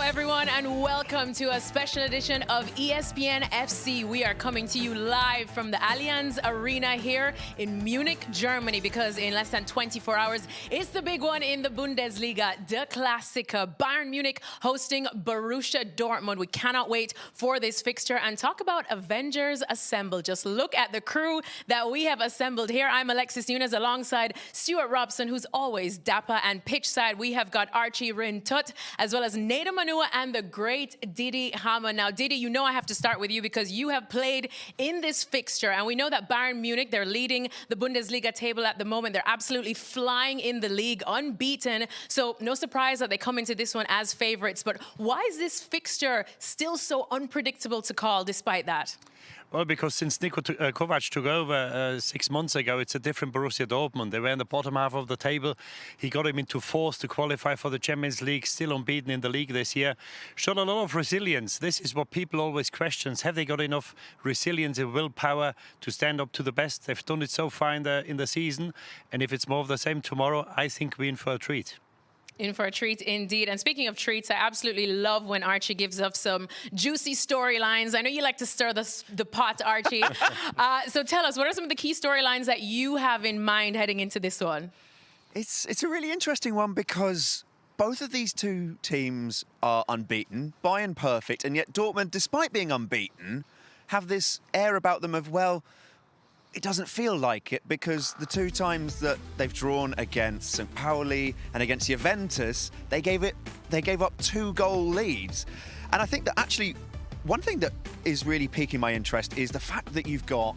everyone, and welcome to a special edition of ESPN FC. We are coming to you live from the Allianz Arena here in Munich, Germany, because in less than 24 hours, it's the big one in the Bundesliga, the Klassiker. Bayern Munich hosting Borussia Dortmund. We cannot wait for this fixture and talk about Avengers Assemble. Just look at the crew that we have assembled here. I'm Alexis Nunes alongside Stuart Robson, who's always dapper, and pitch side we have got Archie Rin-Tut, as well as Neda Manua and the great Didi Hamann. Now, Didi, you know I have to start with you because you have played in this fixture, and we know that Bayern Munich, they're leading the Bundesliga table at the moment. They're absolutely flying in the league, unbeaten. So no surprise that they come into this one as favourites. But why is this fixture still so unpredictable to call despite that? Well, because since Niko Kovac took over 6 months ago, it's a different Borussia Dortmund. They were in the bottom half of the table. He got him into fourth to qualify for the Champions League, still unbeaten in the league this year. Showed a lot of resilience. This is what people always question. Have they got enough resilience and willpower to stand up to the best? They've done it so far in the season. And if it's more of the same tomorrow, I think we're in for a treat. In for a treat indeed. And speaking of treats, I absolutely love when Archie gives us some juicy storylines. I know you like to stir the pot, Archie. So tell us, what are some of the key storylines that you have in mind heading into this one? It's a really interesting one because both of these two teams are unbeaten, Bayern perfect, and yet Dortmund, despite being unbeaten, have this air about them of, well, it doesn't feel like it, because the two times that they've drawn against St. Pauli and against Juventus, they gave up 2-goal leads. And I think that actually one thing that is really piquing my interest is the fact that you've got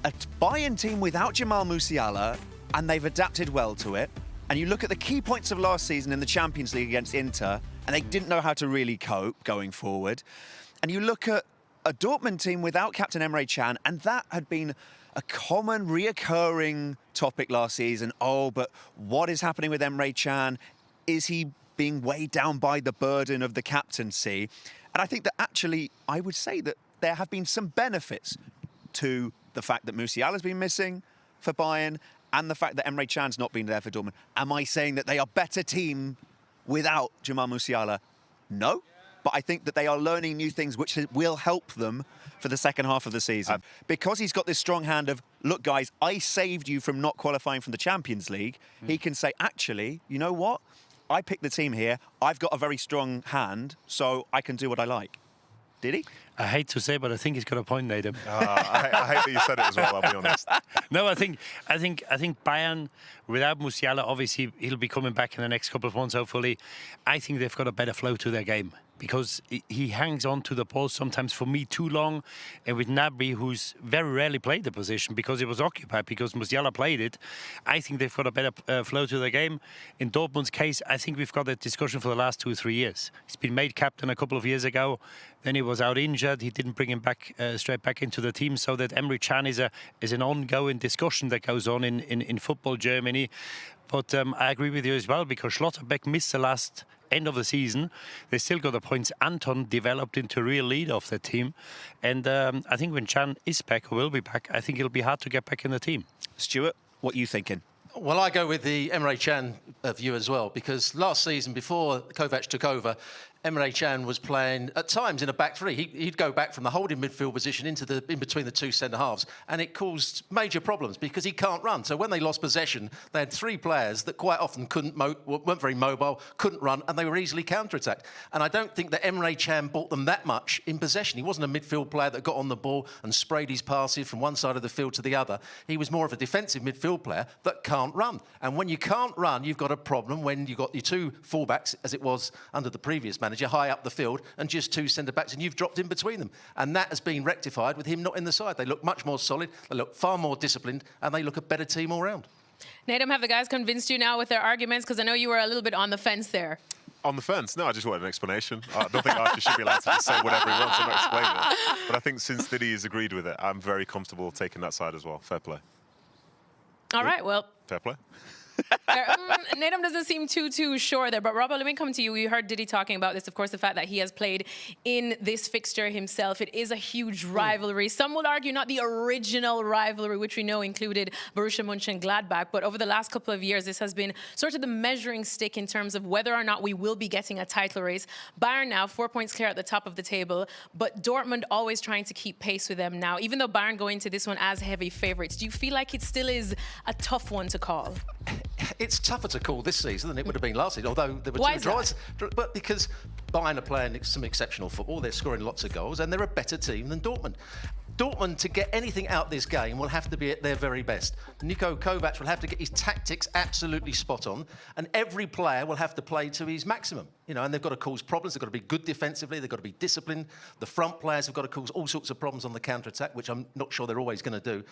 a Bayern team without Jamal Musiala, and they've adapted well to it. And you look at the key points of last season in the Champions League against Inter, and they didn't know how to really cope going forward. And you look at a Dortmund team without captain Emre Can, and that had been a common, reoccurring topic last season. Oh, but what is happening with Emre Can? Is he being weighed down by the burden of the captaincy? And I think that actually, I would say that there have been some benefits to the fact that Musiala's been missing for Bayern and the fact that Emre Can's not been there for Dortmund. Am I saying that they are a better team without Jamal Musiala? No. But I think that they are learning new things which will help them for the second half of the season. Because he's got this strong hand of, look, guys, I saved you from not qualifying from the Champions League. He can say, actually, you know what? I picked the team here. I've got a very strong hand, so I can do what I like. Did he? I hate to say, but I think he's got a point, Nathan. I hate that you said it as well, I'll be honest. No, I think Bayern, without Musiala, obviously he'll be coming back in the next couple of months, hopefully. I think they've got a better flow to their game, because he hangs on to the ball sometimes, for me, too long. And with Gnabry, who's very rarely played the position because it was occupied, because Musiala played it, I think they've got a better flow to the game. In Dortmund's case, I think we've got that discussion for the last 2 or 3 years. He's been made captain a couple of years ago. Then he was out injured. He didn't bring him back straight back into the team. So that Emre Can is an ongoing discussion that goes on in football Germany. But I agree with you as well, because Schlotterbeck missed the last end of the season. They still got the points. Anton developed into a real leader of the team. And I think when Can is back, or will be back, I think it'll be hard to get back in the team. Stuart, what are you thinking? Well, I go with the Emre Can view as well, because last season, before Kovac took over, Emre Can was playing at times in a back three. He'd go back from the holding midfield position into in between the two centre halves, and it caused major problems because he can't run. So when they lost possession, they had 3 players that quite often weren't very mobile, couldn't run, and they were easily counter-attacked. And I don't think that Emre Can bought them that much in possession. He wasn't a midfield player that got on the ball and sprayed his passes from one side of the field to the other. He was more of a defensive midfield player that can't run. And when you can't run, you've got a problem when you've got your 2 fullbacks, as it was under the previous manager, high up the field, and just 2 centre-backs, and you've dropped in between them. And that has been rectified with him not in the side. They look much more solid, they look far more disciplined, and they look a better team all round. Nadam, have the guys convinced you now with their arguments? Because I know you were a little bit on the fence there. On the fence? No, I just wanted an explanation. I don't think Archie should be allowed to just say whatever he wants and not explain it. But I think since Didi has agreed with it, I'm very comfortable taking that side as well. Fair play. All right, well. Fair play. Nadam doesn't seem too sure there. But Robert, let me come to you. You heard Diddy talking about this, of course, the fact that he has played in this fixture himself. It is a huge rivalry. Some will argue not the original rivalry, which we know included Borussia Mönchengladbach. But over the last couple of years, this has been sort of the measuring stick in terms of whether or not we will be getting a title race. Bayern now 4 points clear at the top of the table, but Dortmund always trying to keep pace with them now. Even though Bayern go into this one as heavy favourites, do you feel like it still is a tough one to call? It's tougher to call this season than it would have been last season, although there were two draws. But because Bayern are playing some exceptional football, they're scoring lots of goals, and they're a better team than Dortmund. Dortmund, to get anything out this game, will have to be at their very best. Niko Kovac will have to get his tactics absolutely spot on, and every player will have to play to his maximum. You know, and they've got to cause problems. They've got to be good defensively. They've got to be disciplined. The front players have got to cause all sorts of problems on the counter-attack, which I'm not sure they're always going to do.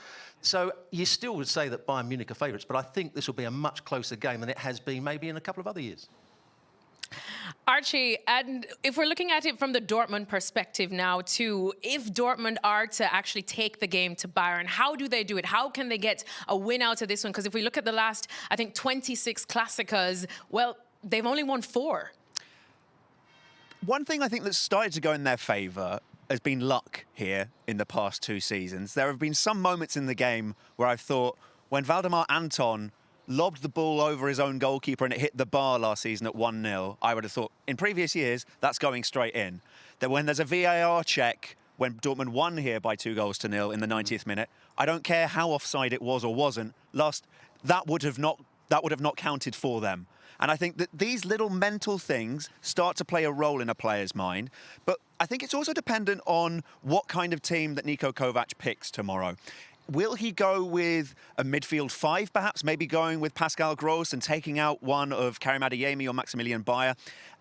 So you still would say that Bayern Munich are favourites, but I think this will be a much closer game than it has been maybe in a couple of other years. Archie, and if we're looking at it from the Dortmund perspective now too, if Dortmund are to actually take the game to Bayern, how do they do it? How can they get a win out of this one? Because if we look at the last, I think, 26 Clásicas, well, they've only won 4. One thing I think that's started to go in their favour has been luck here in the past 2 seasons. There have been some moments in the game where I've thought, when Valdemar Anton lobbed the ball over his own goalkeeper and it hit the bar last season at 1-0, I would have thought, in previous years, that's going straight in. That when there's a VAR check, when Dortmund won here by 2-0 in the 90th minute, I don't care how offside it was or wasn't, that would have not counted for them. And I think that these little mental things start to play a role in a player's mind. But I think it's also dependent on what kind of team that Niko Kovac picks tomorrow. Will he go with a midfield 5, perhaps, maybe going with Pascal Gross and taking out one of Karim Adeyemi or Maximilian Bayer?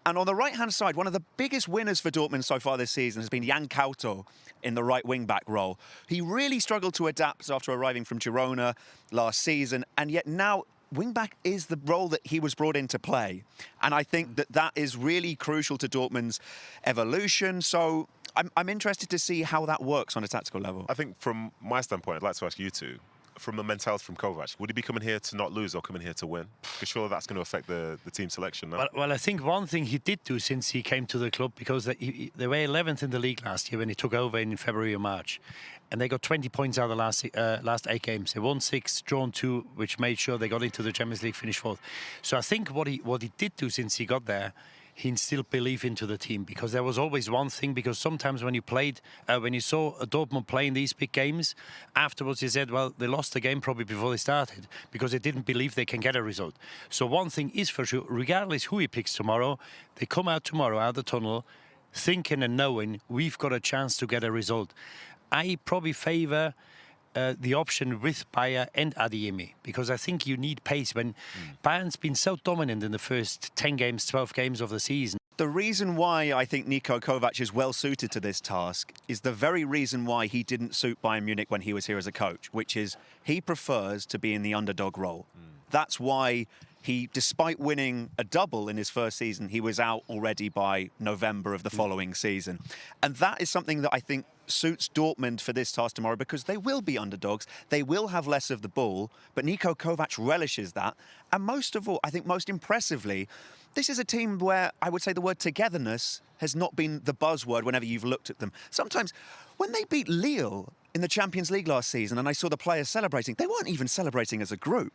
And on the right-hand side, one of the biggest winners for Dortmund so far this season has been Jan Couto in the right wing-back role. He really struggled to adapt after arriving from Girona last season, and yet now wing-back is the role that he was brought in to play. And I think that that is really crucial to Dortmund's evolution. So I'm interested to see how that works on a tactical level. I think from my standpoint, I'd like to ask you two, from the mentality from Kovac, would he be coming here to not lose or coming here to win? Because surely that's going to affect the team selection, no? Well, I think one thing he did do since he came to the club, because they were 11th in the league last year when he took over in February or March, and they got 20 points out of the last 8 games. They won 6, drawn 2, which made sure they got into the Champions League, finished 4th. So I think what he did do since he got there, he instilled belief into the team, because there was always one thing, because sometimes when you saw Dortmund playing these big games, afterwards you said, well, they lost the game probably before they started because they didn't believe they can get a result. So one thing is for sure, regardless who he picks tomorrow, they come out tomorrow out of the tunnel thinking and knowing we've got a chance to get a result. I probably favour the option with Bayer and Adeyemi, because I think you need pace when Bayern's been so dominant in the first 10 games, 12 games of the season. The reason why I think Niko Kovac is well suited to this task is the very reason why he didn't suit Bayern Munich when he was here as a coach, which is he prefers to be in the underdog role. That's why he, despite winning a double in his first season, he was out already by November of the following season. And that is something that I think suits Dortmund for this task tomorrow, because they will be underdogs, they will have less of the ball, but Niko Kovac relishes that. And most of all, I think most impressively, this is a team where I would say the word togetherness has not been the buzzword whenever you've looked at them. Sometimes when they beat Lille in the Champions League last season and I saw the players celebrating, they weren't even celebrating as a group.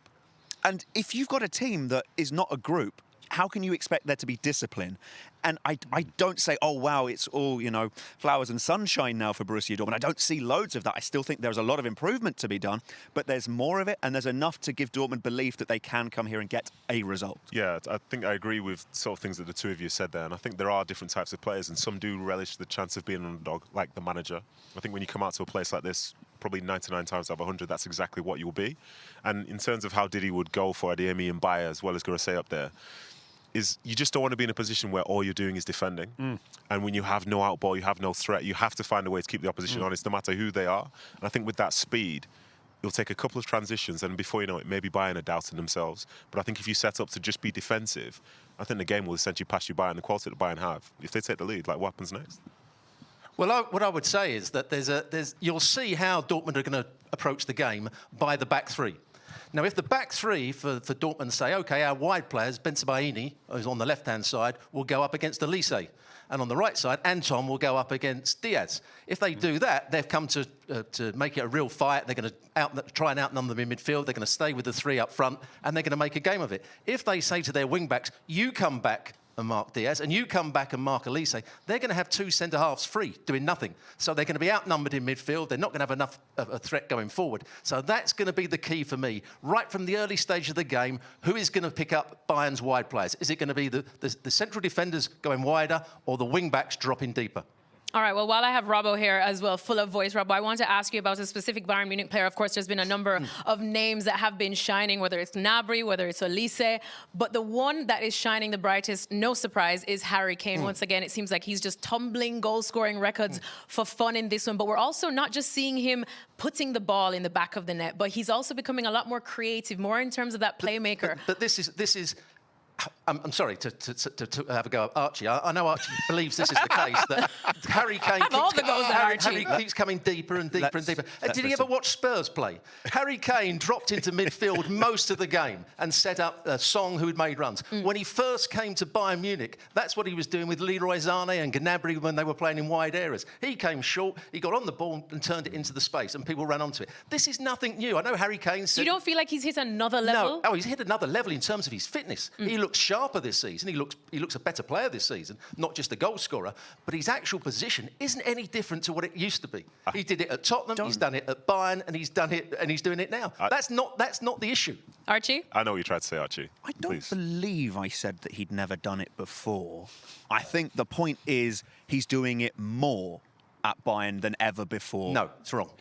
And if you've got a team that is not a group, how can you expect there to be discipline? And I don't say, oh, wow, it's all, you know, flowers and sunshine now for Borussia Dortmund. I don't see loads of that. I still think there's a lot of improvement to be done, but there's more of it, and there's enough to give Dortmund belief that they can come here and get a result. Yeah, I think I agree with sort of things that the two of you said there, and I think there are different types of players, and some do relish the chance of being an underdog, like the manager. I think when you come out to a place like this, probably 99 times out of 100, that's exactly what you'll be. And in terms of how Diddy would go for Adeyemi and Bayer, as well as Gross up there, is you just don't want to be in a position where all you're doing is defending. And when you have no outball, you have no threat, you have to find a way to keep the opposition honest, no matter who they are. And I think with that speed, you'll take a couple of transitions, and before you know it, maybe Bayern are doubting themselves. But I think if you set up to just be defensive, I think the game will essentially pass you by, and the quality that Bayern have, if they take the lead, like, what happens next? Well, what I would say is that you'll see how Dortmund are going to approach the game by the back three. Now, if the back three for Dortmund say, OK, our wide players, Bensebaini, who's on the left-hand side, will go up against Elise. And on the right side, Anton will go up against Diaz. If they do that, they've come to make it a real fight. They're going to try and outnumber them in midfield. They're going to stay with the three up front, and they're going to make a game of it. If they say to their wing-backs, you come back and mark Diaz, and you come back and mark Elise, they're going to have two centre-halves free, doing nothing. So they're going to be outnumbered in midfield. They're not going to have enough of a threat going forward. So that's going to be the key for me. Right from the early stage of the game, who is going to pick up Bayern's wide players? Is it going to be the central defenders going wider or the wing-backs dropping deeper? All right, well, while I have Robbo here as well, full of voice, Robbo, I want to ask you about a specific Bayern Munich player. Of course, there's been a number of names that have been shining, whether it's Gnabry, whether it's Elise. But the one that is shining the brightest, no surprise, is Harry Kane. Once again, it seems like he's just tumbling goal-scoring records for fun in this one. But we're also not just seeing him putting the ball in the back of the net, but he's also becoming a lot more creative, more in terms of that playmaker. But this is. I'm sorry to have a go at Archie. I know Archie believes this is the case, that Harry Kane Harry keeps coming deeper and deeper and deeper. Did he ever watch Spurs play? Harry Kane dropped into midfield most of the game and set up a Song who'd made runs. When he first came to Bayern Munich, that's what he was doing with Leroy Sané and Gnabry when they were playing in wide areas. He came short, he got on the ball and turned it into the space, and people ran onto it. This is nothing new. I know Harry Kane said... You don't feel like he's hit another level? No. Oh, he's hit another level in terms of his fitness. He looks sharper this season. He looks a better player this season, not just a goal scorer, but his actual position isn't any different to what it used to be. He did it at Tottenham, he's done it at Bayern, and he's doing it now. That's not the issue. Archie? I know what you tried to say, Archie. I don't believe I said that he'd never done it before. I think the point is he's doing it more at Bayern than ever before. No, it's wrong.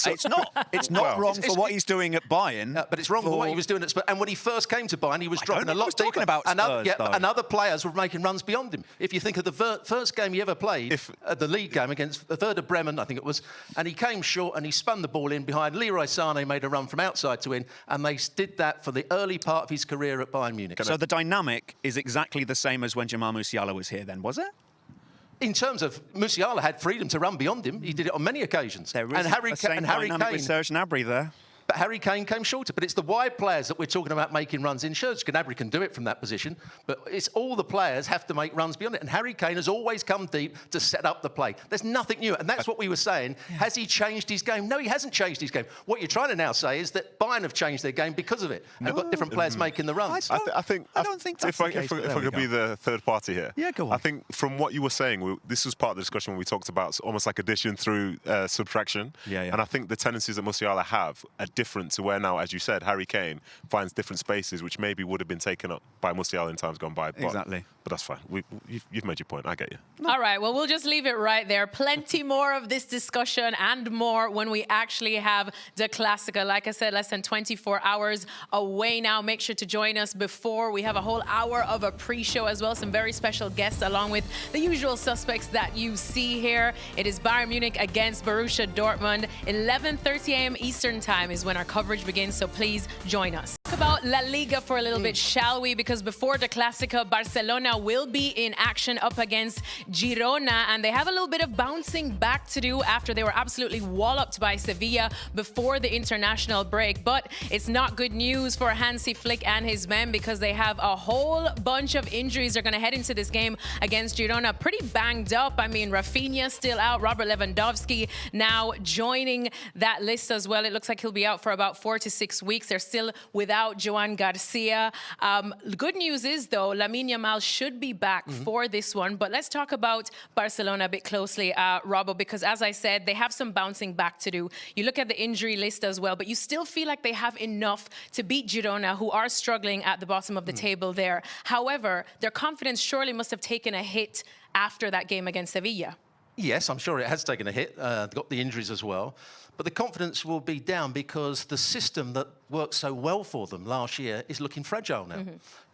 It's not. It's not wrong for what he's doing at Bayern. But it's wrong for what he was doing at Spurs. And when he first came to Bayern, he was dropping a lot deeper. About Spurs, and other players were making runs beyond him. If you think of the first game he ever played, the league game against Werder Bremen, I think it was, and he came short and he spun the ball in behind. Leroy Sané made a run from outside to in, and they did that for the early part of his career at Bayern Munich. So the dynamic is exactly the same as when Jamal Musiala was here then, was it? In terms of Musiala had freedom to run beyond him, he did it on many occasions. There is Harry Kane with Serge Gnabry there. But Harry Kane came shorter. But it's the wide players that we're talking about making runs in. Serge Gnabry can do it from that position, but it's all the players have to make runs beyond it. And Harry Kane has always come deep to set up the play. There's nothing new, and that's what we were saying. Has he changed his game? No, he hasn't changed his game. What you're trying to now say is that Bayern have changed their game because of it. And they've got different players making the runs. I don't think that's the case. If I could be the third party here. Yeah, go on. I think from what you were saying, this was part of the discussion when we talked about almost like addition through subtraction. Yeah. And I think the tendencies that Musiala have are different to where now, as you said, Harry Kane finds different spaces which maybe would have been taken up by Musiala in times gone by. Exactly. But that's fine. You've made your point. I get you. All right, well, we'll just leave it right there. Plenty more of this discussion and more when we actually have the Classica. Like I said, less than 24 hours away now. Make sure to join us before. We have a whole hour of a pre-show as well. Some very special guests along with the usual suspects that you see here. It is Bayern Munich against Borussia Dortmund. 11:30 a.m. Eastern time is when our coverage begins, so please join us. Talk about La Liga for a little bit, shall we? Because before the Classica, Barcelona will be in action up against Girona, and they have a little bit of bouncing back to do after they were absolutely walloped by Sevilla before the international break. But it's not good news for Hansi Flick and his men because they have a whole bunch of injuries. They're going to head into this game against Girona pretty banged up. I mean, Rafinha still out, Robert Lewandowski now joining that list as well. It looks like he'll be out for about 4 to 6 weeks. They're still without Joan Garcia. Good news is, though, Lamine Yamal should be back for this one. But let's talk about Barcelona a bit closely, Robbo, because as I said, they have some bouncing back to do. You look at the injury list as well, but you still feel like they have enough to beat Girona, who are struggling at the bottom of the table there. However, their confidence surely must have taken a hit after that game against Sevilla. Yes, I'm sure it has taken a hit. They've got the injuries as well. But the confidence will be down because the system that worked so well for them last year is looking fragile now.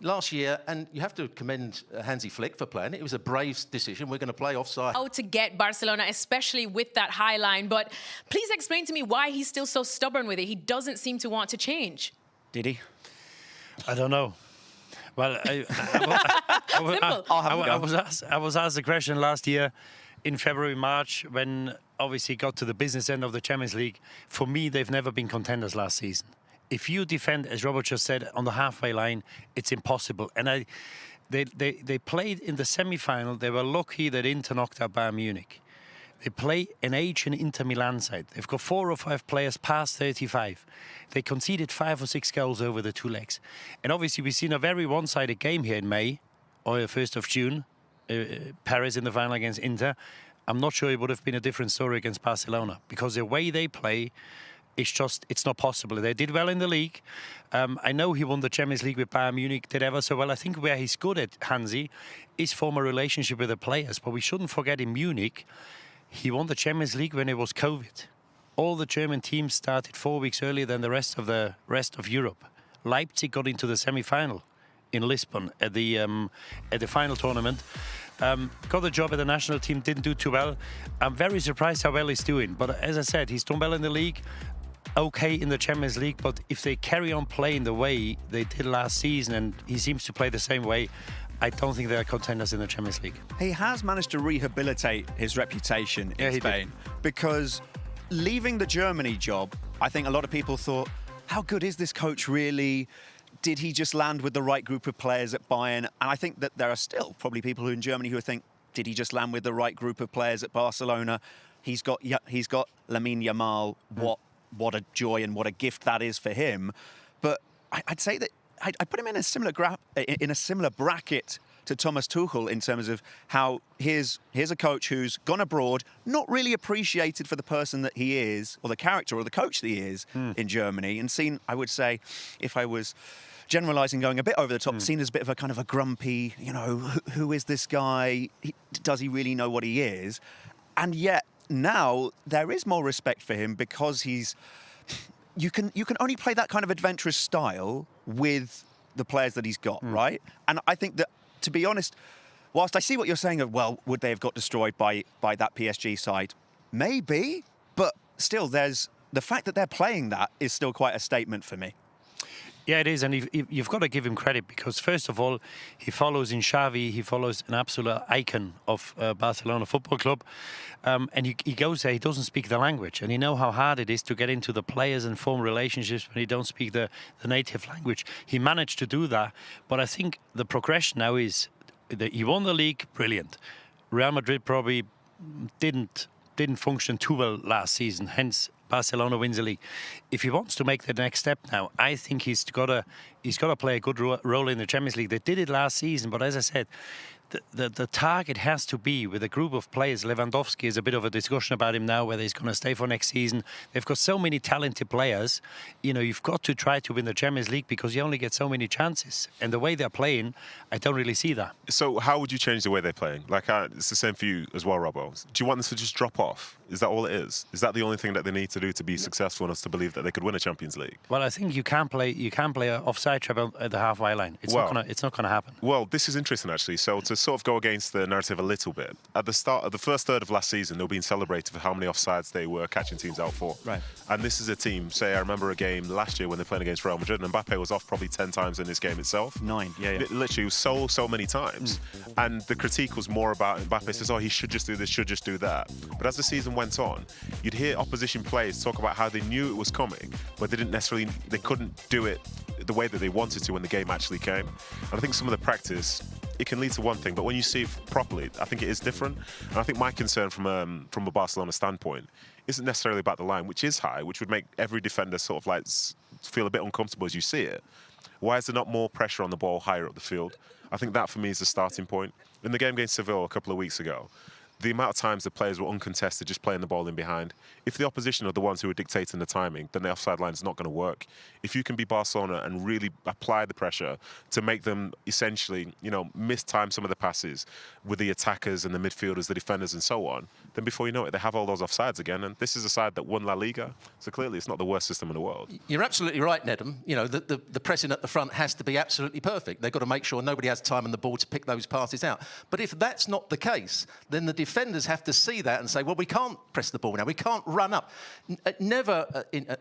Last year, and you have to commend Hansi Flick for playing it. It was a brave decision. We're going to play offside. How to get Barcelona, especially with that high line. But please explain to me why he's still so stubborn with it. He doesn't seem to want to change. Did he? I don't know. Well, I was asked the question last year in February, March, when obviously got to the business end of the Champions League. For me, they've never been contenders last season. if you defend, as Robert just said, on the halfway line, it's impossible. And they played in the semi-final. They were lucky that Inter knocked out Bayern Munich. They play an H in Inter Milan side. They've got 4 or 5 players past 35. They conceded 5 or 6 goals over the 2 legs. And obviously, we've seen a very one-sided game here in May, or the 1st of June. Paris in the final against Inter. I'm not sure it would have been a different story against Barcelona, because the way they play, it's not possible. They did well in the league. I know he won the Champions League with Bayern Munich, did ever so well. I think where he's good at, Hansi, is form a relationship with the players. But we shouldn't forget in Munich, he won the Champions League when it was COVID. All the German teams started 4 weeks earlier than the rest of Europe. Leipzig got into the semi-final in Lisbon at the final tournament. Got the job at the national team, didn't do too well. I'm very surprised how well he's doing. But as I said, he's done well in the league, okay in the Champions League. But if they carry on playing the way they did last season, and he seems to play the same way, I don't think they're contenders in the Champions League. He has managed to rehabilitate his reputation in Spain, because leaving the Germany job, I think a lot of people thought, how good is this coach really? Did he just land with the right group of players at Bayern? And I think that there are still probably people who in Germany who think, did he just land with the right group of players at Barcelona? He's got Lamine Yamal. What a joy and what a gift that is for him. But I'd say that I'd put him in a similar bracket to Thomas Tuchel in terms of how here's a coach who's gone abroad, not really appreciated for the person that he is, or the character or the coach that he is in Germany, and seen, I would say, if I was generalising, going a bit over the top, seen as a bit of a kind of a grumpy, who is this guy? Does he really know what he is? And yet now there is more respect for him, because you can only play that kind of adventurous style with the players that he's got, right? And I think that, to be honest, whilst I see what you're saying of, well, would they have got destroyed by that PSG side? Maybe, but still, there's the fact that they're playing that is still quite a statement for me. Yeah, it is, and you've got to give him credit, because first of all, he follows in Xavi, he follows an absolute icon of Barcelona Football Club, and he goes there, he doesn't speak the language, and you know how hard it is to get into the players and form relationships when you don't speak the native language. He managed to do that, but I think the progression now is that he won the league, brilliant. Real Madrid probably didn't function too well last season, hence Barcelona wins the league. If he wants to make the next step now, I think he's got to play a good role in the Champions League. They did it last season, but as I said, the target has to be with a group of players. Lewandowski is a bit of a discussion about him now, whether he's going to stay for next season. They've got so many talented players. You've got to try to win the Champions League, because you only get so many chances. And the way they're playing, I don't really see that. So how would you change the way they're playing? It's the same for you as well, Robbo. Do you want them to just drop off? Is that all it is? Is that the only thing that they need to do to be successful enough to believe that they could win a Champions League? Well, I think you can't play an offside trap at the halfway line. It's not going to happen. Well, this is interesting, actually. So to sort of go against the narrative a little bit, at the start of the first third of last season, they were being celebrated for how many offsides they were catching teams out for. Right. And this is a team, say, I remember a game last year when they were playing against Real Madrid, and Mbappe was off probably 10 times in this game itself. 9, yeah. Literally, it was so many times. And the critique was more about Mbappe says, he should just do this, should just do that. But as the season went on, you'd hear opposition players talk about how they knew it was coming, but they couldn't do it the way that they wanted to when the game actually came. And I think some of the practice, it can lead to one thing, but when you see it properly, I think it is different. And I think my concern from a Barcelona standpoint isn't necessarily about the line, which is high, which would make every defender sort of feel a bit uncomfortable as you see it. Why is there not more pressure on the ball higher up the field? I think that for me is the starting point. In the game against Seville a couple of weeks ago, the amount of times the players were uncontested, just playing the ball in behind. If the opposition are the ones who are dictating the timing, then the offside line is not going to work. If you can be Barcelona and really apply the pressure to make them essentially, mistime some of the passes with the attackers and the midfielders, the defenders and so on, then before you know it, they have all those offsides again. And this is a side that won La Liga, so clearly it's not the worst system in the world. You're absolutely right, Nedum. The pressing at the front has to be absolutely perfect. They've got to make sure nobody has time on the ball to pick those passes out. But if that's not the case, then the defenders have to see that and say, well, we can't press the ball now. We can't run up. Never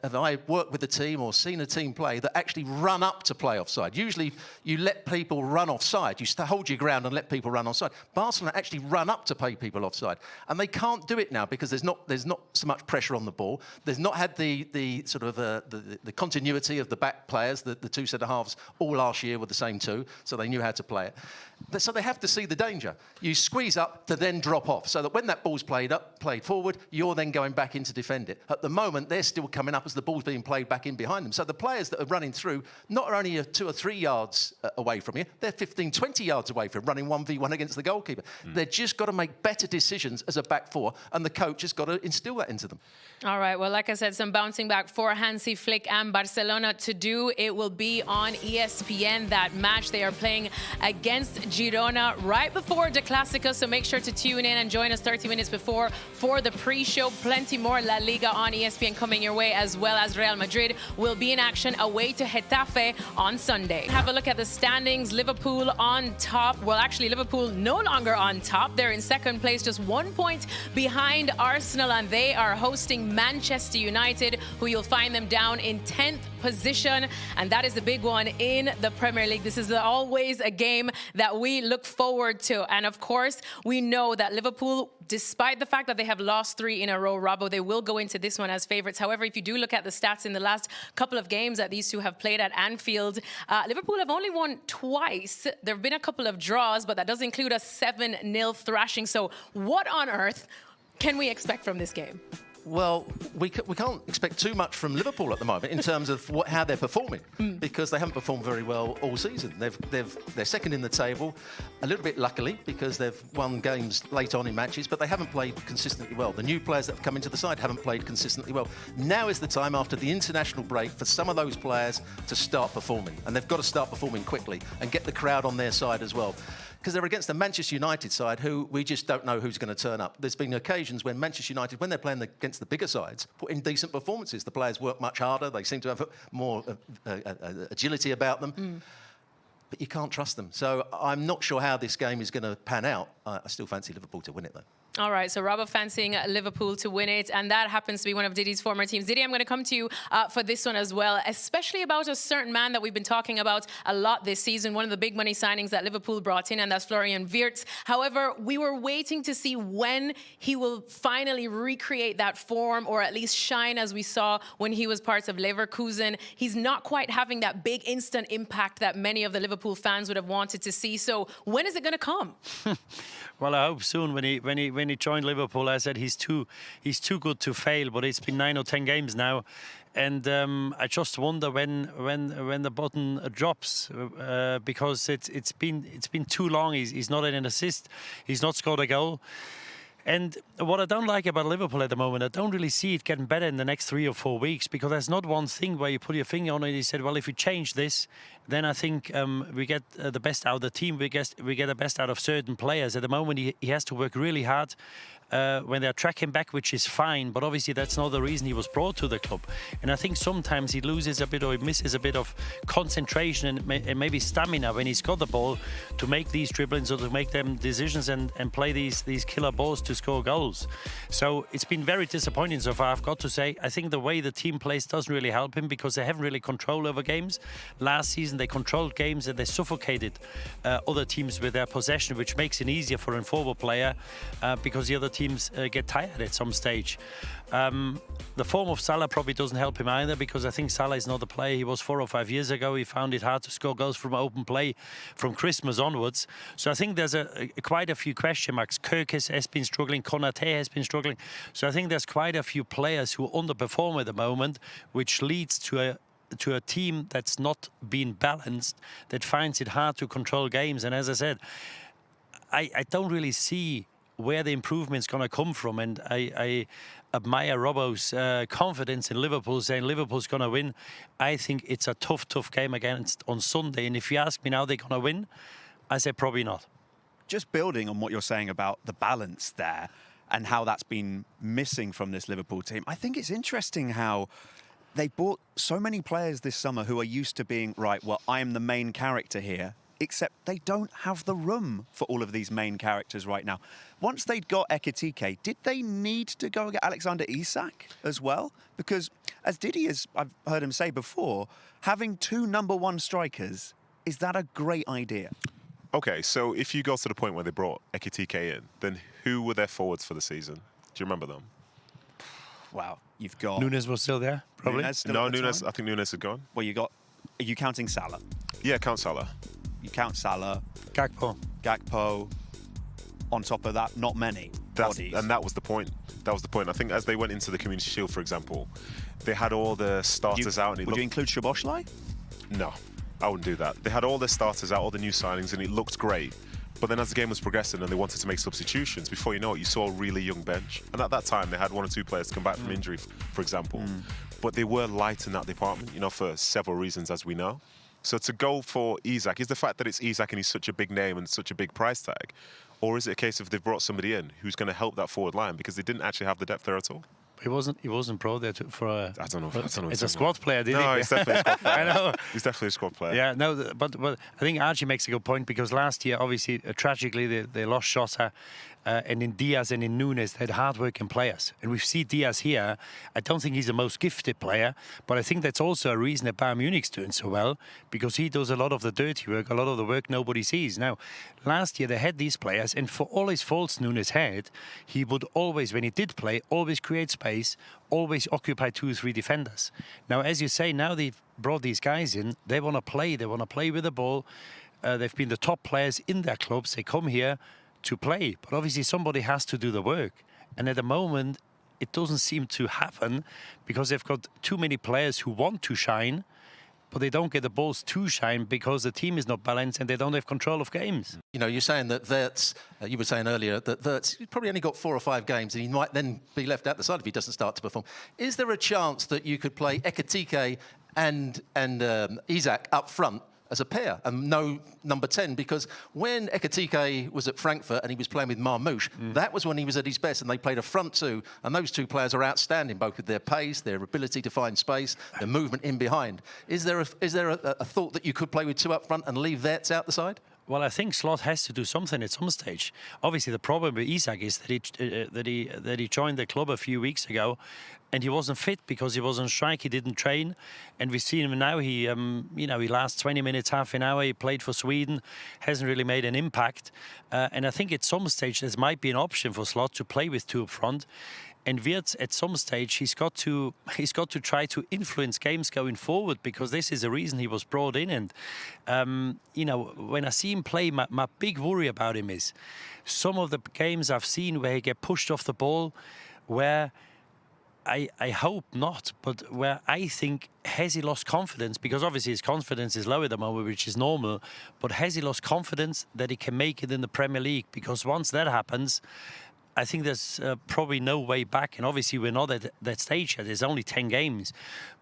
have I worked with a team or seen a team play that actually run up to play offside. Usually you let people run offside. You hold your ground and let people run offside. Barcelona actually run up to play people offside. And they can't do it now because there's not so much pressure on the ball. There's not had the sort of the continuity of the back players, the two centre-halves all last year were the same two, so they knew how to play it. So they have to see the danger. You squeeze up to then drop off, so that when that ball's played forward, you're then going back in to defend it. At the moment, they're still coming up as the ball's being played back in behind them. So the players that are running through, not only 2 or 3 yards away from you, they're 15, 20 yards away from running 1v1 against the goalkeeper. They've just got to make better decisions as a back four, and the coach has got to instill that into them. All right, well, like I said, some bouncing back for Hansi Flick and Barcelona to do. It will be on ESPN, that match. They are playing against Girona right before the Clásico, so make sure to tune in and join us 30 minutes before for the pre-show. Plenty more La Liga on ESPN coming your way, as well as Real Madrid will be in action away to Getafe on Sunday. Have a look at the standings. Liverpool on top. Well, actually, Liverpool no longer on top. They're in second place, just 1 point behind Arsenal, and they are hosting Manchester United, who you'll find them down in 10th position, and that is the big one in the Premier League. This is always a game that we look forward to, and of course we know that Liverpool, despite the fact that they have lost 3 in a row, Robbo, they will go into this one as favourites. However, if you do look at the stats in the last couple of games that these two have played at Anfield, Liverpool have only won twice. There have been a couple of draws, but that does include a 7-0 thrashing. So what on earth can we expect from this game? Well, we can't expect too much from Liverpool at the moment in terms of how they're performing, because they haven't performed very well all season. They're second in the table, a little bit luckily, because they've won games late on in matches, but they haven't played consistently well. The new players that have come into the side haven't played consistently well. Now is the time, after the international break, for some of those players to start performing, and they've got to start performing quickly and get the crowd on their side as well. Because they're against the Manchester United side, who we just don't know who's going to turn up. There's been occasions when Manchester United, when they're playing against the bigger sides, put in decent performances. The players work much harder. They seem to have more agility about them. But you can't trust them. So I'm not sure how this game is going to pan out. I still fancy Liverpool to win it, though. All right, so Robbo fancying Liverpool to win it, and that happens to be one of Diddy's former teams. Diddy, I'm going to come to you for this one as well, especially about a certain man that we've been talking about a lot this season, one of the big money signings that Liverpool brought in, and that's Florian Wirtz. However, we were waiting to see when he will finally recreate that form, or at least shine as we saw when he was part of Leverkusen. He's not quite having that big instant impact that many of the Liverpool fans would have wanted to see. So when is it going to come? Well, I hope soon. When he joined Liverpool, I said he's too good to fail. But it's been 9 or 10 games now, and I just wonder when the button drops, because it's been too long. He's not in an assist. He's not scored a goal. And what I don't like about Liverpool at the moment, I don't really see it getting better in the next 3 or 4 weeks, because there's not one thing where you put your finger on it and you said, well, if you change this, then I think we get the best out of the team. We get the best out of certain players. At the moment, he has to work really hard when they're tracking back, which is fine, but obviously that's not the reason he was brought to the club. And I think sometimes he loses a bit, or he misses a bit of concentration and maybe stamina when he's got the ball to make these dribblings or to make them decisions and play these killer balls to score goals. So it's been very disappointing so far, I've got to say. I think the way the team plays doesn't really help him, because they haven't really control over games. Last season they controlled games and they suffocated other teams with their possession, which makes it easier for a forward player, because the other teams get tired at some stage. The form of Salah probably doesn't help him either, because I think Salah is not the player he was 4 or 5 years ago. He found it hard to score goals from open play from Christmas onwards. So I think there's quite a few question marks. Kirk has been struggling. Konate has been struggling. So I think there's quite a few players who underperform at the moment, which leads to a team that's not being balanced, that finds it hard to control games. And as I said, I don't really see where the improvement's going to come from. And I admire Robbo's confidence in Liverpool, saying Liverpool's going to win. I think it's a tough game against on Sunday. And if you ask me now they're going to win, I say probably not. Just building on what you're saying about the balance there and how that's been missing from this Liverpool team, I think it's interesting how they bought so many players this summer who are used to being, right, well, I am the main character here. except they don't have the room for all of these main characters right now. Once they'd got Ekitike, did they need to go and get Alexander Isak as well? Because as Didi, as I've heard him say before, having 2 number-1 strikers, is that a great idea? Okay, so if you go to the point where they brought Ekitike in, then who were their forwards for the season? Do you remember them? Wow, you've got... Nunes was still there, probably. Nunes still No, at the Nunes. time? I think Nunes had gone. Well, you got... Are you counting Salah? Yeah, count Salah. You count Salah, Gakpo. on top of that, not many bodies. And that was the point. That was the point. I think as they went into the Community Shield, for example, they had all the starters out. And would you include Szoboszlai? No, I wouldn't do that. They had all their starters out, all the new signings, and it looked great. But then as the game was progressing and they wanted to make substitutions, before you know it, you saw a really young bench. And at that time, they had 1 or 2 players come back from injury, for example. But they were light in that department, you know, for several reasons, as we know. So to go for Isak, is the fact that it's Isak and he's such a big name and such a big price tag? Or is it a case of they've brought somebody in who's going to help that forward line because they didn't actually have the depth there at all? He wasn't pro there for a... I don't know. It's a squad player, didn't he? No, he's definitely a squad player. I know. He's definitely a squad player. Yeah, no, but I think Archie makes a good point because last year, obviously, tragically, they lost Jota, and in Diaz and in Nunes, they had hard-working players. And we see Diaz here. I don't think he's the most gifted player, but I think that's also a reason that Bayern Munich's doing so well because he does a lot of the dirty work, a lot of the work nobody sees. Now, last year they had these players, and for all his faults Nunes had, he would always, when he did play, always create space, always occupy 2 or 3 defenders. Now, as you say, now they've brought these guys in. They want to play. They want to play with the ball. They've been the top players in their clubs. They come here to play. But obviously somebody has to do the work. And at the moment, it doesn't seem to happen because they've got too many players who want to shine, but they don't get the balls to shine because the team is not balanced and they don't have control of games. You know, you're saying that Wirtz, you were saying earlier that Wirtz probably only got 4 or 5 games and he might then be left out the side if he doesn't start to perform. Is there a chance that you could play Ekitike and Isak up front as a pair and no number 10? Because when Ekitike was at Frankfurt and he was playing with Marmoush, that was when he was at his best and they played a front 2, and those 2 players are outstanding, both with their pace, their ability to find space, their movement in behind. Is there a thought that you could play with 2 up front and leave Wirtz out the side? Well, I think Slot has to do something at some stage. Obviously, the problem with Isak is that he joined the club a few weeks ago, and he wasn't fit because he was on strike. He didn't train, and we've seen him now. He lasts 20 minutes, half an hour. He played for Sweden, hasn't really made an impact. And I think at some stage there might be an option for Slot to play with 2 up front. And Wirtz, at some stage, he's got to try to influence games going forward because this is the reason he was brought in. And, when I see him play, my big worry about him is some of the games I've seen where he get pushed off the ball, where I hope not, but where I think, has he lost confidence? Because obviously his confidence is low at the moment, which is normal. But has he lost confidence that he can make it in the Premier League? Because once that happens, I think there's probably no way back. And obviously we're not at that stage yet. There's only 10 games.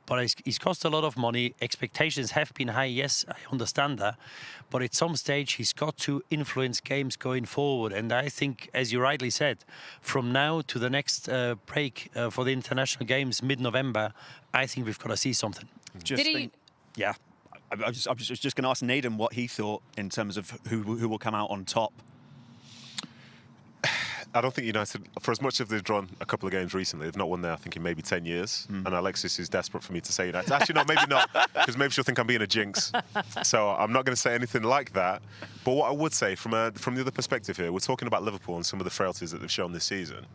But he's cost a lot of money. Expectations have been high. Yes, I understand that. But at some stage, he's got to influence games going forward. And I think, as you rightly said, from now to the next break for the international games, mid-November, I think we've got to see something. Yeah. I was just going to ask Naden what he thought in terms of who will come out on top. I don't think United, for as much as they've drawn a couple of games recently, they've not won there, I think, in maybe 10 years. And Alexis is desperate for me to say United. Actually, no, maybe not, because maybe she'll think I'm being a jinx. So I'm not going to say anything like that. But what I would say, from the other perspective here, we're talking about Liverpool and some of the frailties that they've shown this season.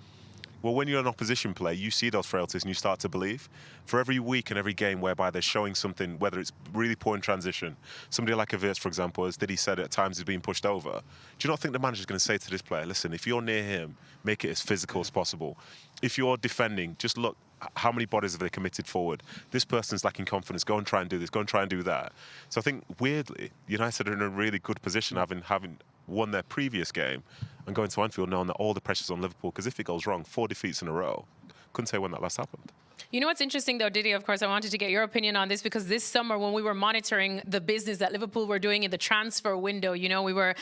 Well, when you're an opposition player, you see those frailties and you start to believe. For every week and every game whereby they're showing something, whether it's really poor in transition, somebody like Wirtz, for example, as Didi said, at times he's being pushed over. Do you not think the manager's going to say to this player, listen, if you're near him, make it as physical as possible. If you're defending, just look, how many bodies have they committed forward? This person's lacking confidence. Go and try and do this. Go and try and do that. So I think, weirdly, United are in a really good position having won their previous game and going to Anfield knowing that all the pressure's on Liverpool, because if it goes wrong, 4 defeats in a row, couldn't say when that last happened. You know what's interesting, though, Didi? Of course, I wanted to get your opinion on this because this summer, when we were monitoring the business that Liverpool were doing in the transfer window, you know, we were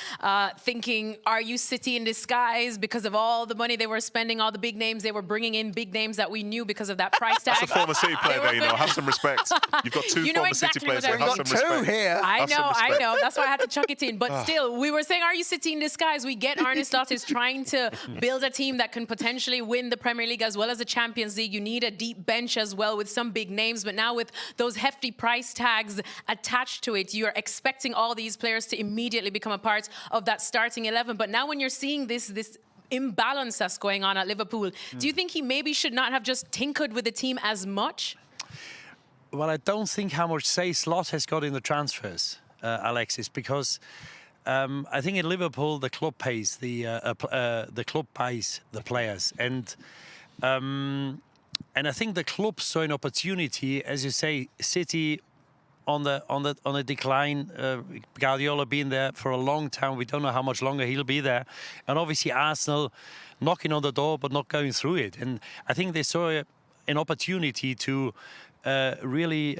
thinking, are you City in disguise because of all the money they were spending, all the big names they were bringing in, big names that we knew because of that price tag. That's a former City player there, you know. Have some respect. You've got two former City players there. Have some respect. Here. I know. That's why I had to chuck it in. But still, we were saying, are you City in disguise? We get Arne Slot is trying to build a team that can potentially win the Premier League as well as the Champions League. You need a deep bench as well with some big names, but now with those hefty price tags attached to it, you're expecting all these players to immediately become a part of that starting 11. But now when you're seeing this imbalance that's going on at Liverpool, do you think he maybe should not have just tinkered with the team as much? Well, I don't think how much say Slot has got in the transfers, Alexis, because I think in Liverpool the club pays the players, and I think the club saw an opportunity, as you say, City on a decline. Guardiola being there for a long time. We don't know how much longer he'll be there, and obviously Arsenal knocking on the door but not going through it. And I think they saw an opportunity to really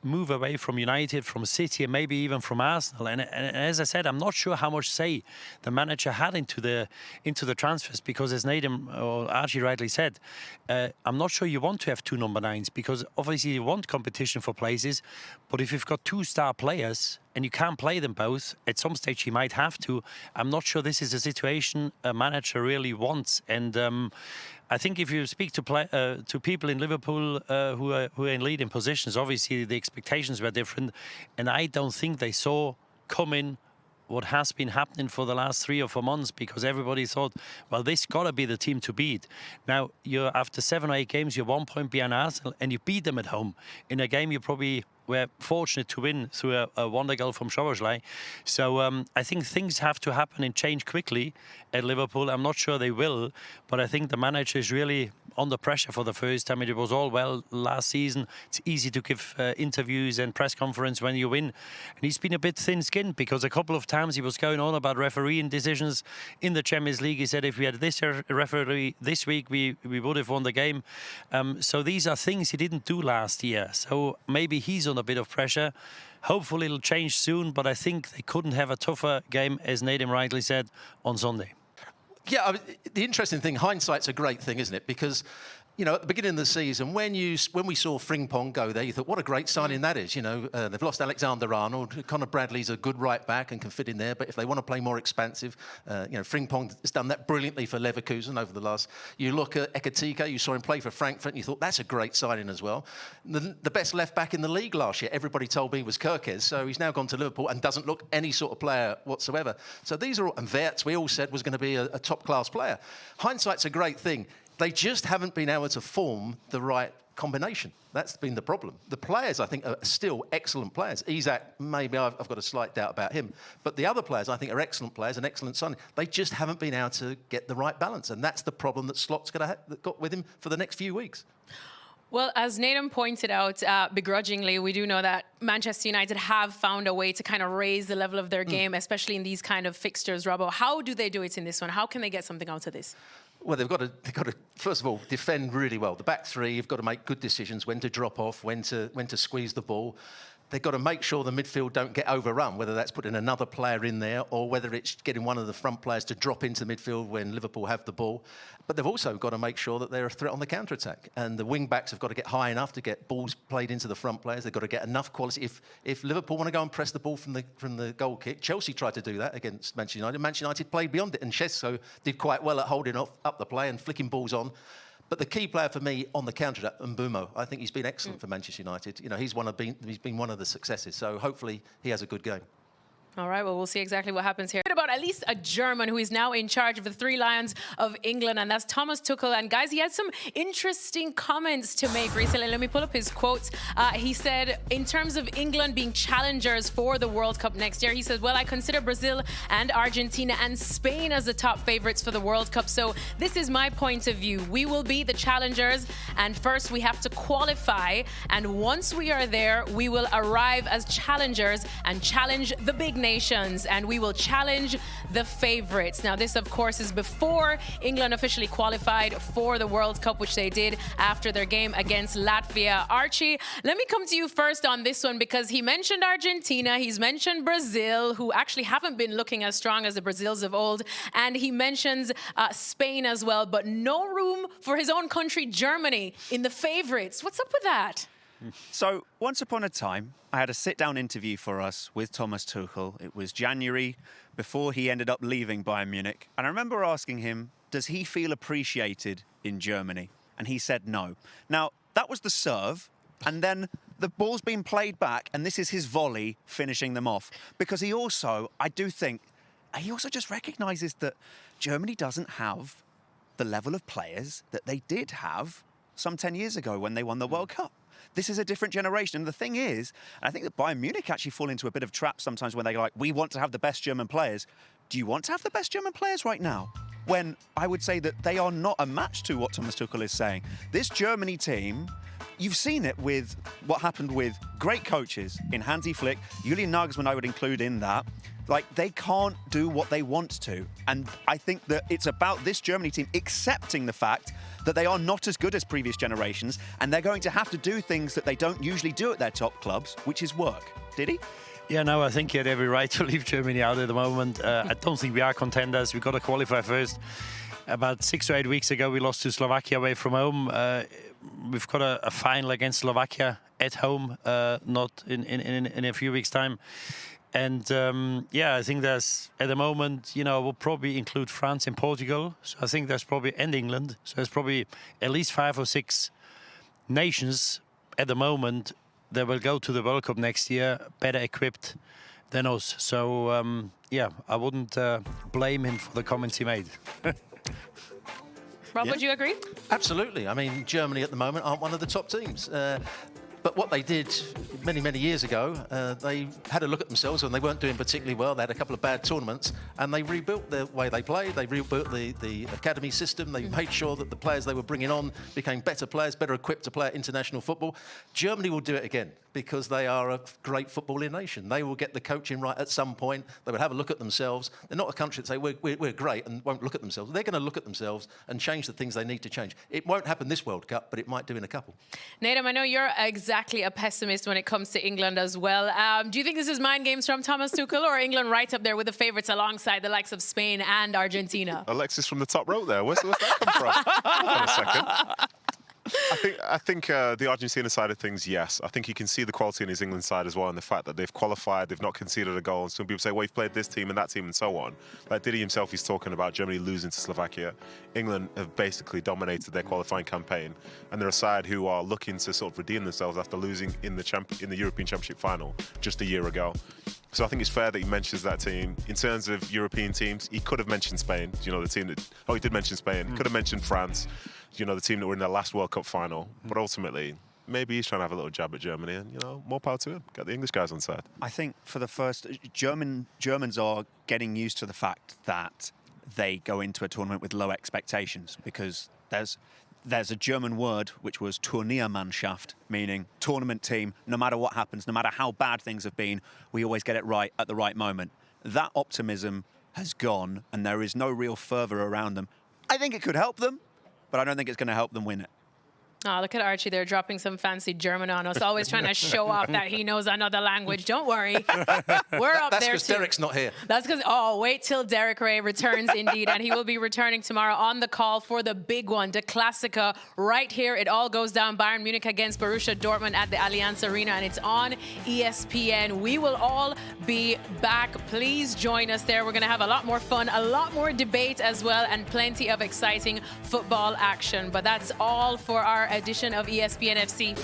move away from United, from City, and maybe even from Arsenal. And as I said, I'm not sure how much say the manager had into the transfers, because as Nathan or Archie rightly said, I'm not sure you want to have two number 9s, because obviously you want competition for places. But if you've got two star players and you can't play them both, at some stage you might have to. I'm not sure this is a situation a manager really wants. And I think if you speak to people in Liverpool who are in leading positions, obviously the expectations were different, and I don't think they saw coming what has been happening for the last 3 or 4 months, because everybody thought, well, this got to be the team to beat. Now, you're after 7 or 8 games, you're 1 point behind Arsenal, and you beat them at home in a game you probably were fortunate to win through a wonder goal from Szoboszlai. So I think things have to happen and change quickly at Liverpool. I'm not sure they will, but I think the manager is really under pressure for the first time. It was all well last season. It's easy to give interviews and press conference when you win. And he's been a bit thin-skinned, because a couple of times he was going on about refereeing decisions in the Champions League. He said if we had this referee this week, we would have won the game. So these are things he didn't do last year. So maybe he's on a bit of pressure. Hopefully it'll change soon, but I think they couldn't have a tougher game, as Nathan rightly said, on Sunday. Yeah, I mean, the interesting thing, hindsight's a great thing, isn't it? Because, you know, at the beginning of the season, when we saw Frimpong go there, you thought, what a great signing that is. You know, they've lost Alexander-Arnold. Conor Bradley's a good right back and can fit in there. But if they want to play more expansive, you know, Frimpong has done that brilliantly for Leverkusen over the last. You look at Ekitike, you saw him play for Frankfurt, and you thought that's a great signing as well. The best left back in the league last year, everybody told me, was Kirkes. So he's now gone to Liverpool and doesn't look any sort of player whatsoever. So these are all, and Wirtz, we all said was going to be a top class player. Hindsight's a great thing. They just haven't been able to form the right combination. That's been the problem. The players, I think, are still excellent players. Isak, maybe I've got a slight doubt about him. But the other players, I think, are excellent players and excellent signing. They just haven't been able to get the right balance. And that's the problem that Slot's got with him for the next few weeks. Well, as Nathan pointed out, begrudgingly, we do know that Manchester United have found a way to kind of raise the level of their game, especially in these kind of fixtures, Robbo. How do they do it in this one? How can they get something out of this? Well, they've got to first of all defend really well. The back three, you've got to make good decisions when to drop off, when to squeeze the ball. They've got to make sure the midfield don't get overrun, whether that's putting another player in there or whether it's getting one of the front players to drop into midfield when Liverpool have the ball. But they've also got to make sure that they're a threat on the counter-attack. And the wing-backs have got to get high enough to get balls played into the front players. They've got to get enough quality. If Liverpool want to go and press the ball from the goal kick, Chelsea tried to do that against Manchester United. Manchester United played beyond it, and Šeško did quite well at holding up the play and flicking balls on. But the key player for me on the counter, Mbeumo, I think he's been excellent for Manchester United. You know, he's been one of the successes. So hopefully he has a good game. All right, well, we'll see exactly what happens here. About at least a German who is now in charge of the Three Lions of England, and that's Thomas Tuchel. And guys, he had some interesting comments to make recently. Let me pull up his quotes. He said, in terms of England being challengers for the World Cup next year, he said, well, I consider Brazil and Argentina and Spain as the top favorites for the World Cup. So this is my point of view. We will be the challengers, and first we have to qualify. And once we are there, we will arrive as challengers and challenge the big Nations, and we will challenge the favorites. Now, this, of course, is before England officially qualified for the World Cup, which they did after their game against Latvia. Archie, let me come to you first on this one, because he mentioned Argentina, he's mentioned Brazil, who actually haven't been looking as strong as the Brazils of old, and he mentions Spain as well, but no room for his own country, Germany, in the favorites. What's up with that? So, once upon a time, I had a sit-down interview for us with Thomas Tuchel. It was January, before he ended up leaving Bayern Munich. And I remember asking him, does he feel appreciated in Germany? And he said no. Now, that was the serve, and then the ball's been played back, and this is his volley finishing them off. Because he also, I do think, he also just recognises that Germany doesn't have the level of players that they did have some 10 years ago when they won the World Cup. This is a different generation. And the thing is, I think that Bayern Munich actually fall into a bit of trap sometimes when they're like, we want to have the best German players. Do you want to have the best German players right now? When I would say that they are not a match to what Thomas Tuchel is saying. This Germany team, you've seen it with what happened with great coaches in Hansi Flick, Julian Nagelsmann I would include in that. Like, they can't do what they want to. And I think that it's about this Germany team accepting the fact that they are not as good as previous generations, and they're going to have to do things that they don't usually do at their top clubs, which is work. Did he? Yeah, no, I think he had every right to leave Germany out at the moment. I don't think we are contenders. We've got to qualify first. About 6 or 8 weeks ago, we lost to Slovakia away from home. We've got a final against Slovakia at home, not in a few weeks' time. And yeah, I think there's, at the moment, you know, we'll probably include France and Portugal. So I think there's probably, and England. So there's probably at least 5 or 6 nations at the moment that will go to the World Cup next year better equipped than us. So yeah, I wouldn't blame him for the comments he made. Rob, would you agree? Absolutely. I mean, Germany at the moment aren't one of the top teams. But what they did many, many years ago, they had a look at themselves when they weren't doing particularly well. They had a couple of bad tournaments, and they rebuilt the way they played. They rebuilt the academy system. They made sure that the players they were bringing on became better players, better equipped to play at international football. Germany will do it again because they are a great footballing nation. They will get the coaching right at some point. They will have a look at themselves. They're not a country that say, we're great, and won't look at themselves. They're going to look at themselves and change the things they need to change. It won't happen this World Cup, but it might do in a couple. Nadam, I know you're exactly a pessimist when it comes to England as well. Do you think this is mind games from Thomas Tuchel, or England right up there with the favourites alongside the likes of Spain and Argentina? Alexis from the top row there. Where's that come from? Hold on a second. I think the Argentina side of things, yes. I think you can see the quality in his England side as well, and the fact that they've qualified, they've not conceded a goal. And some people say, well, you've played this team and that team and so on. Like Diddy himself, he's talking about Germany losing to Slovakia. England have basically dominated their qualifying campaign, and they're a side who are looking to sort of redeem themselves after losing in the European Championship final just a year ago. So I think it's fair that he mentions that team. In terms of European teams, he could have mentioned Spain. You know, the team that... Oh, he did mention Spain. He could have mentioned France. You know, the team that were in their last World Cup final. But ultimately, maybe he's trying to have a little jab at Germany, and, you know, more power to him. Get the English guys on side. I think for the first... Germans are getting used to the fact that they go into a tournament with low expectations, because there's a German word which was Turniermannschaft, meaning tournament team. No matter what happens, no matter how bad things have been, we always get it right at the right moment. That optimism has gone, and there is no real fervour around them. I think it could help them, but I don't think it's going to help them win it. Oh, look at Archie there dropping some fancy German on us, always trying to show off that he knows another language. Don't worry. We're up That's there because too. Derek's not here. That's because, oh, wait till Derek Ray returns indeed. And he will be returning tomorrow on the call for the big one, the Klassiker, right here. It all goes down. Bayern Munich against Borussia Dortmund at the Allianz Arena. And it's on ESPN. We will all be back. Please join us there. We're going to have a lot more fun, a lot more debate as well, and plenty of exciting football action. But that's all for our edition of ESPN FC.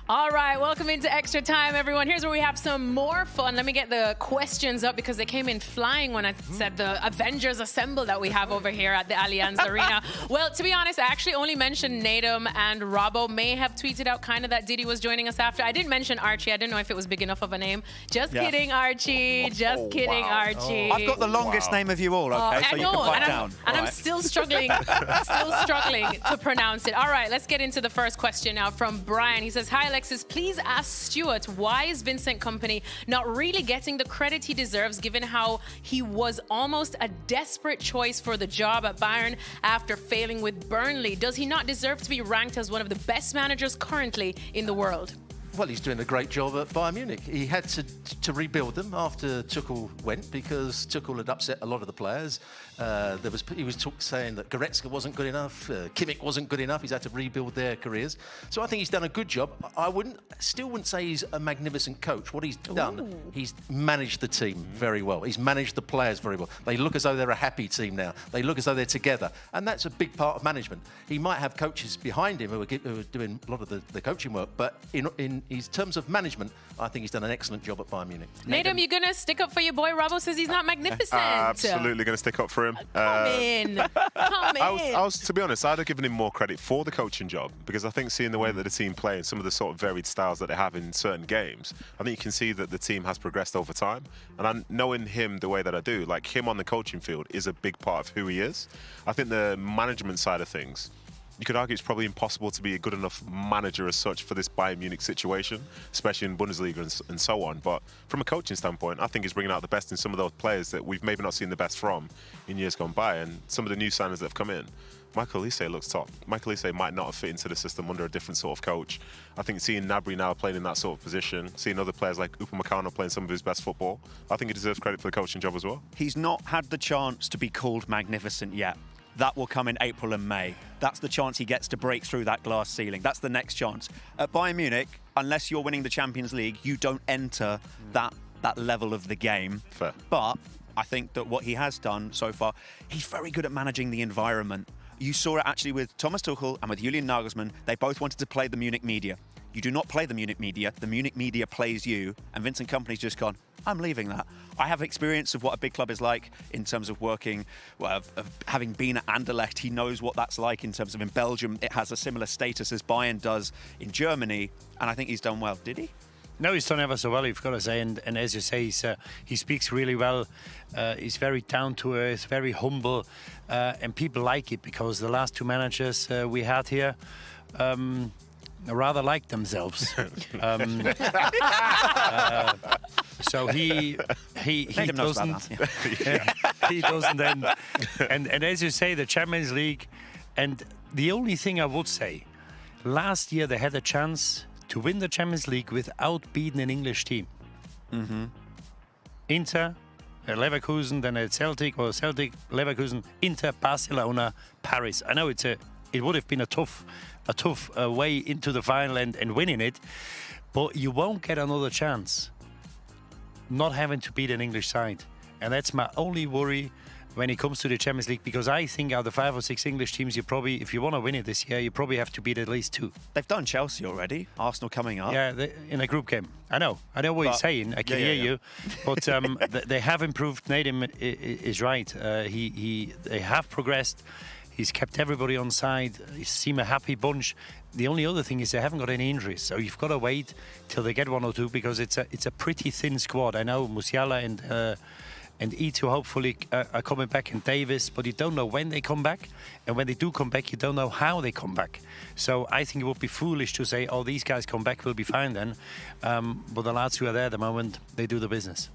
All right, welcome into Extra Time, everyone. Here's where we have some more fun. Let me get the questions up because they came in flying when I said the Avengers Assemble that we have over here at the Allianz Arena. Well, to be honest, I actually only mentioned Nadem, and Robbo may have tweeted out kind of that Didi was joining us after. I didn't mention Archie. I didn't know if it was big enough of a name. Just kidding, Archie. Just kidding, Archie. I've got the longest name of you all, okay? So you can back down. And I'm still struggling to pronounce it. All right, let's get into the first question now from Brian. He says, hi, Alexis. Please ask Stuart, why is Vincent Kompany not really getting the credit he deserves, given how he was almost a desperate choice for the job at Bayern after failing with Burnley? Does he not deserve to be ranked as one of the best managers currently in the world? Well, he's doing a great job at Bayern Munich. He had to rebuild them after Tuchel went because Tuchel had upset a lot of the players. He was saying that Goretzka wasn't good enough, Kimmich wasn't good enough. He's had to rebuild their careers. So I think he's done a good job. I still wouldn't say he's a magnificent coach. What he's done, he's managed the team very well. He's managed the players very well. They look as though they're a happy team now. They look as though they're together. And that's a big part of management. He might have coaches behind him who are doing a lot of the coaching work, but in terms of management, I think he's done an excellent job at Bayern Munich. Nadem, you going to stick up for your boy? Robbo says he's not magnificent. Absolutely going to stick up for him. Come in. I was, to be honest, I'd have given him more credit for the coaching job because I think seeing the way that the team play and some of the sort of varied styles that they have in certain games, I think you can see that the team has progressed over time. And knowing him the way that I do, like him on the coaching field is a big part of who he is. I think the management side of things, you could argue it's probably impossible to be a good enough manager as such for this Bayern Munich situation, especially in Bundesliga and so on. But from a coaching standpoint, I think he's bringing out the best in some of those players that we've maybe not seen the best from in years gone by. And some of the new signings that have come in, Michael Olise looks top. Michael Olise might not have fit into the system under a different sort of coach. I think seeing Gnabry now playing in that sort of position, seeing other players like Upamecano playing some of his best football, I think he deserves credit for the coaching job as well. He's not had the chance to be called magnificent yet. That will come in April and May. That's the chance he gets to break through that glass ceiling. That's the next chance. At Bayern Munich, unless you're winning the Champions League, you don't enter that level of the game. Fair. But I think that what he has done so far, he's very good at managing the environment. You saw it actually with Thomas Tuchel and with Julian Nagelsmann. They both wanted to play the Munich media. You do not play the Munich media. The Munich media plays you. And Vincent Kompany's just gone, I'm leaving that. I have experience of what a big club is like in terms of working, of having been at Anderlecht. He knows what that's like in terms of in Belgium. It has a similar status as Bayern does in Germany. And I think he's done well. Did he? No, he's done ever so well, you've got to say. And as you say, he speaks really well. He's very down to earth, very humble. And people like it because the last two managers we had here rather like themselves. So he doesn't. He doesn't. And as you say, the Champions League. And the only thing I would say, last year they had a chance to win the Champions League without beating an English team. Mm-hmm. Inter, Leverkusen, then at Celtic, Leverkusen, Inter, Barcelona, Paris. I know it would have been a tough way into the final and winning it, but you won't get another chance not having to beat an English side. And that's my only worry when it comes to the Champions League, because I think out of the 5 or 6 English teams, you probably, if you want to win it this year, you probably have to beat at least 2. They've done Chelsea already. Arsenal coming up. Yeah, in a group game. I know what you're saying. I can hear you. But they have improved. Nadem is right. They have progressed. He's kept everybody on side. He seem a happy bunch. The only other thing is they haven't got any injuries, so you've got to wait till they get 1 or 2 because it's a pretty thin squad. I know Musiala and E2 hopefully are coming back, and Davis, but you don't know when they come back, and when they do come back, you don't know how they come back. So I think it would be foolish to say, oh, these guys come back, we'll be fine then. But the lads who are there at the moment, they do the business.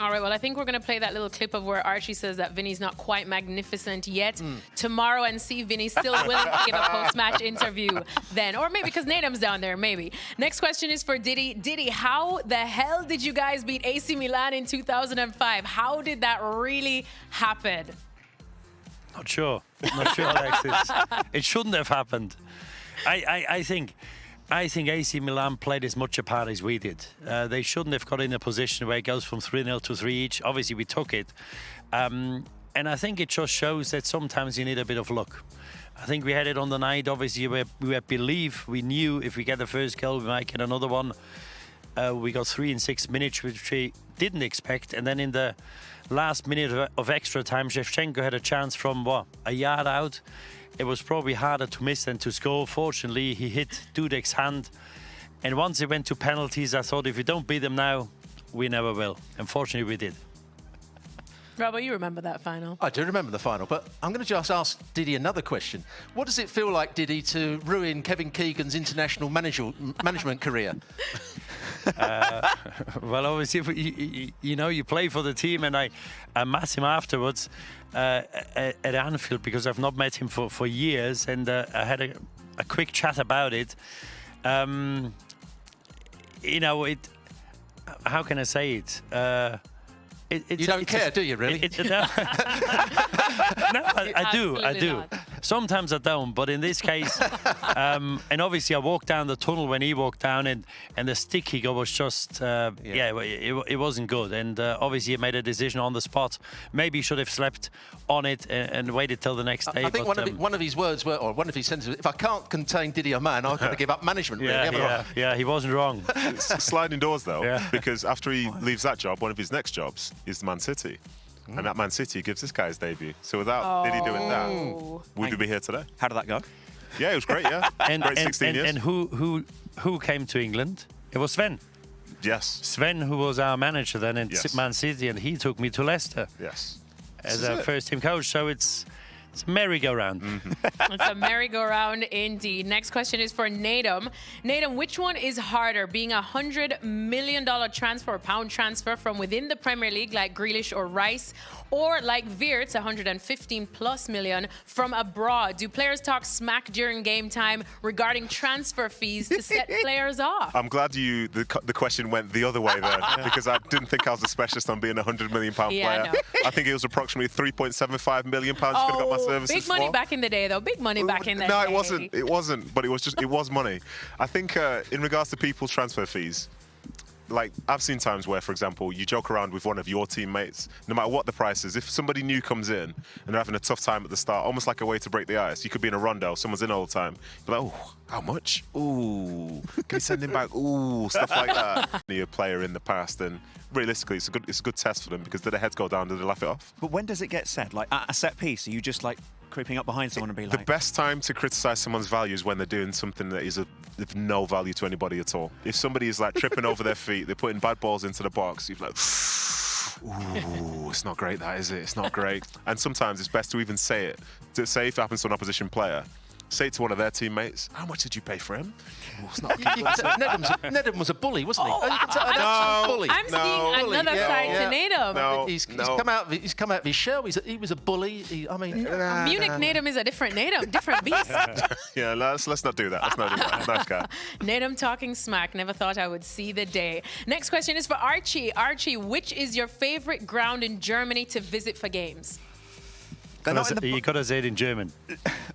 All right, well, I think we're going to play that little clip of where Archie says that Vinny's not quite magnificent yet tomorrow and see Vinny still willing to give a post-match interview then. Or maybe because Nadem's down there, maybe. Next question is for Didi. Didi, how the hell did you guys beat AC Milan in 2005? How did that really happen? Not sure, Alexis. It shouldn't have happened. I think AC Milan played as much a part as we did. They shouldn't have got in a position where it goes from 3-0 to 3 each. Obviously, we took it. And I think it just shows that sometimes you need a bit of luck. I think we had it on the night. Obviously, we had belief. We knew if we get the first goal, we might get another one. We got 3 in 6 minutes, which we didn't expect. And then in the last minute of extra time, Shevchenko had a chance from, a yard out. It was probably harder to miss than to score. Fortunately, he hit Dudek's hand. And once it went to penalties, I thought if we don't beat them now, we never will. Unfortunately, we did. Robert, you remember that final? I do remember the final, but I'm going to just ask Didi another question. What does it feel like, Didi, to ruin Kevin Keegan's international management career? Well, obviously, you play for the team, and I met him afterwards at Anfield because I've not met him for years, and I had a quick chat about it. How can I say it? You don't care, do you, really? No, I do. Not. Sometimes I don't, but in this case, and obviously I walked down the tunnel when he walked down, and the stick he got was just, it wasn't good. And obviously he made a decision on the spot. Maybe he should have slept on it and waited till the next day. I think one of his words were, or one of his sentences, if I can't contain Didi Hamann, I've got to give up management. Really, he wasn't wrong. Sliding doors, though, because after he leaves that job, one of his next jobs is Man City. And at Man City gives this guy his debut. So without Didi doing that, would we be here today? How did that go? Yeah, it was great, yeah. Great 16 years. And who came to England? It was Sven. Yes. Sven, who was our manager then at Man City, and he took me to Leicester. Yes. As a first-team coach. So it's a merry-go-round. It's a merry-go-round indeed. Next question is for Nadem. Nadem, which one is harder, being $100 million transfer, pound transfer from within the Premier League like Grealish or Rice, or like Wirtz, 115 plus million from abroad? Do players talk smack during game time regarding transfer fees to set players off? I'm glad the question went the other way there, because I didn't think I was a specialist on being a £100 million player. No. I think it was approximately £3.75 million you could have got my services big money for. back in the day, though. Big money back in the day. No, it wasn't. But it was money. I think in regards to people's transfer fees, like I've seen times where, for example, you joke around with one of your teammates, no matter what the price is. If somebody new comes in and they're having a tough time at the start, almost like a way to break the ice. You could be in a rondo, someone's in all the time. You're like, oh, how much? Ooh, can you send him back? Ooh, stuff like that. You're a player in the past, and realistically, it's a good test for them, because did their heads go down, did they laugh it off? But when does it get said? Like at a set piece, are you just like creeping up behind someone and be like... The best time to criticise someone's value is when they're doing something that is of no value to anybody at all. If somebody is like tripping over their feet, they're putting bad balls into the box, you're like, ooh, it's not great, that, is it? It's not great. And sometimes it's best to even say it. To say if it happens to an opposition player, say it to one of their teammates. How much did you pay for him? Oh, it's not Nedum was a bully, wasn't he? I'm seeing another side to Nadem. No, He's come out of his shell. He was a bully. Munich Nadem is a different Nadem, different beast. Yeah, let's not do that. Let's not do that. Nice guy. Nadem talking smack. Never thought I would see the day. Next question is for Archie. Archie, which is your favorite ground in Germany to visit for games? You got to say it in German.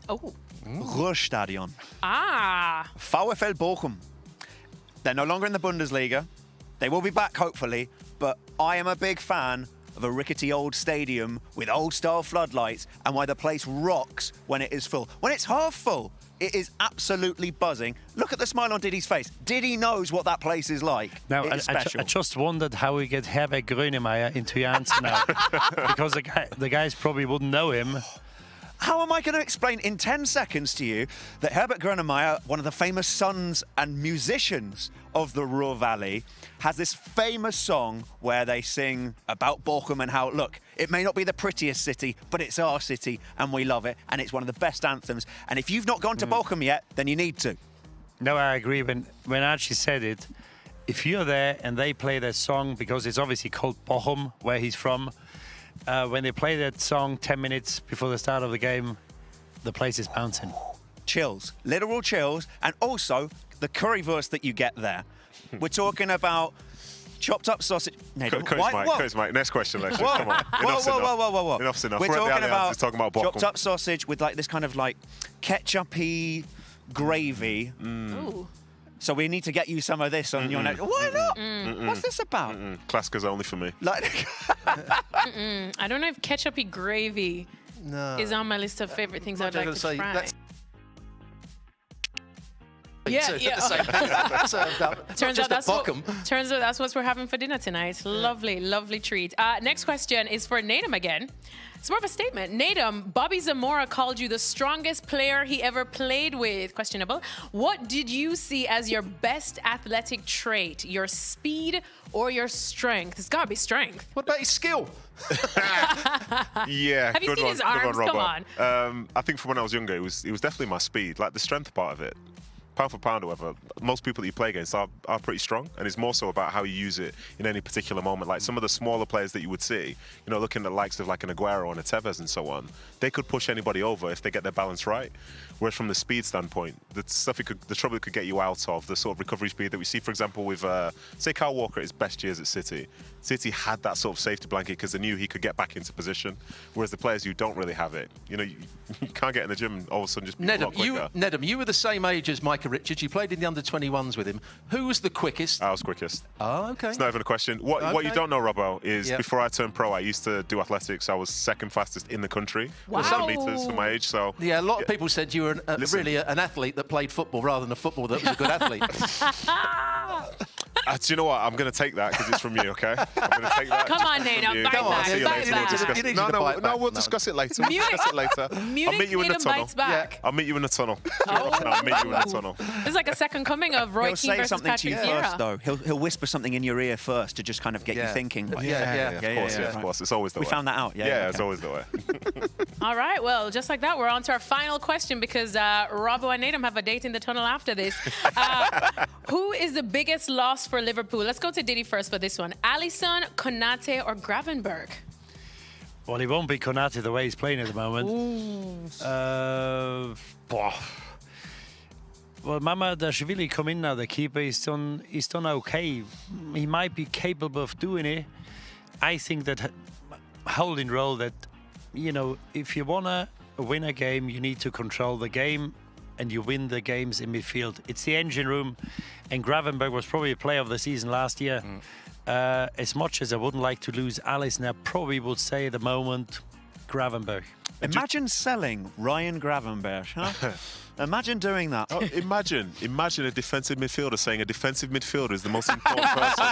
Oh. Ruhrstadion. Ah. VfL Bochum. They're no longer in the Bundesliga. They will be back, hopefully, but I am a big fan of a rickety old stadium with old-style floodlights and why the place rocks when it is full. When it's half full, it is absolutely buzzing. Look at the smile on Diddy's face. Diddy knows what that place is like. Now, it is special. I just wondered how we get Herbert Grönemeyer into your answer now. Because the guys probably wouldn't know him. How am I going to explain in 10 seconds to you that Herbert Grönemeyer, one of the famous sons and musicians of the Ruhr Valley, has this famous song where they sing about Bochum and how, look, it may not be the prettiest city, but it's our city and we love it, and it's one of the best anthems. And if you've not gone to Bochum yet, then you need to. No, I agree. When Archie said it, if you're there and they play their song, because it's obviously called Bochum, where he's from, when they play that song 10 minutes before the start of the game, the place is bouncing. Chills, literal chills, and also the currywurst that you get there. We're talking about chopped up sausage. Coach Mike, next question, Lex. Come on. Whoa. Enough's enough. We're talking about Bochum. chopped up sausage with like this kind of like ketchup-y gravy. Ooh. So we need to get you some of this on your next. Why not? What's this about? Classica's only for me. Like, I don't know if ketchupy gravy No. is on my list of favorite things I'd I'm like to gonna say try. that's- Yeah, At yeah. the same time. So, Turns out just that's what we're having for dinner tonight. Lovely, lovely treat. Next question is for Natum again. It's more of a statement. Natum, Bobby Zamora called you the strongest player he ever played with. Questionable. What did you see as your best athletic trait? Your speed or your strength? It's got to be strength. What about his skill? Yeah, Have you good seen one, his good one, arms? Come Robert. I think from when I was younger, it was definitely my speed, like the strength part of it. Pound for pound, however, most people that you play against are pretty strong, and it's more so about how you use it in any particular moment. Like some of the smaller players that you would see, looking at the likes of like an Aguero and a Tevez and so on, they could push anybody over if they get their balance right. Whereas from the speed standpoint, the trouble it could get you out of, the sort of recovery speed that we see, for example, with say Kyle Walker at his best years at City. City had that sort of safety blanket because they knew he could get back into position. Whereas the players who don't really have it, you can't get in the gym and all of a sudden just be a lot quicker. Nedum, you were the same age as Micah Richards. You played in the under-21s with him. Who was the quickest? I was quickest. Oh, okay. It's not even a question. What you don't know, Robbo, is before I turned pro, I used to do athletics. I was second fastest in the country. Wow. 7 meters for my age. So yeah, a lot of people said you were really an athlete that played football rather than a footballer that was a good athlete. Do you know what? I'm going to take that because it's from you, okay? I'm going to take that. Come on, Nate. From you. Bite back. See you Bite later. back. We'll discuss You it. need No, to bite no, back. we'll No. discuss it later. We'll discuss it later. Munich I'll meet you in the Natum tunnel. bites back. I'll meet you in the tunnel. I'll meet you in the tunnel. It's like a second coming of Roy He'll Keane say versus something to Patrick you Vieira. first, though. He'll whisper something in your ear first to just kind of get you thinking. Like, Yeah. Of course. It's always the way. We found that out. Yeah, it's always the way. All right, well, just like that, we're on to our final question because Robbo and Natum have a date in the tunnel after this. Who is the biggest loss for Liverpool? Let's go to Diddy first for this one. Alisson, Konate, or Gravenberch? Well, he won't be Konate the way he's playing at the moment. Well, Mamadashvili come in now, the keeper. He's done okay. He might be capable of doing it. I think that holding role that, if you want to win a game, you need to control the game and you win the games in midfield. It's the engine room, and Gravenberch was probably a player of the season last year. As much as I wouldn't like to lose Alisson, I probably would say at the moment, Gravenberch. Imagine selling Ryan Gravenberch, huh? Imagine doing that. Oh, imagine a defensive midfielder saying a defensive midfielder is the most important person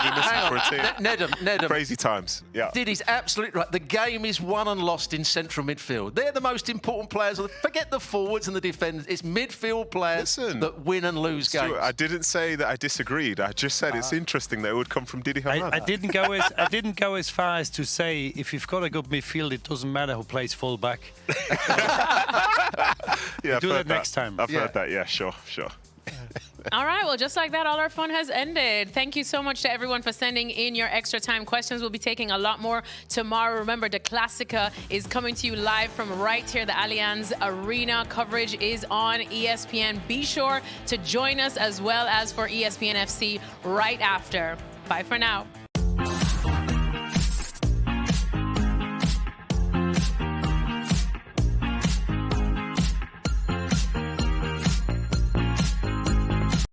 you're missing for a team. Nedum. Crazy times. Yeah. Diddy's absolutely right. The game is won and lost in central midfield. They're the most important players. Forget the forwards and the defenders. It's midfield players that win and lose games. Stuart, I didn't say that I disagreed. I just said it's interesting that it would come from Didi Hamann. I didn't go as far as to say if you've got a good midfield, it doesn't matter who plays full back. Yeah, do that next time. I've heard that. Yeah, sure. All right, well, just like that, all our fun has ended. Thank you so much to everyone for sending in your extra time questions. We'll be taking a lot more tomorrow. Remember, the Classica is coming to you live from right here. The Allianz Arena coverage is on ESPN. Be sure to join us as well as for ESPN FC right after. Bye for now.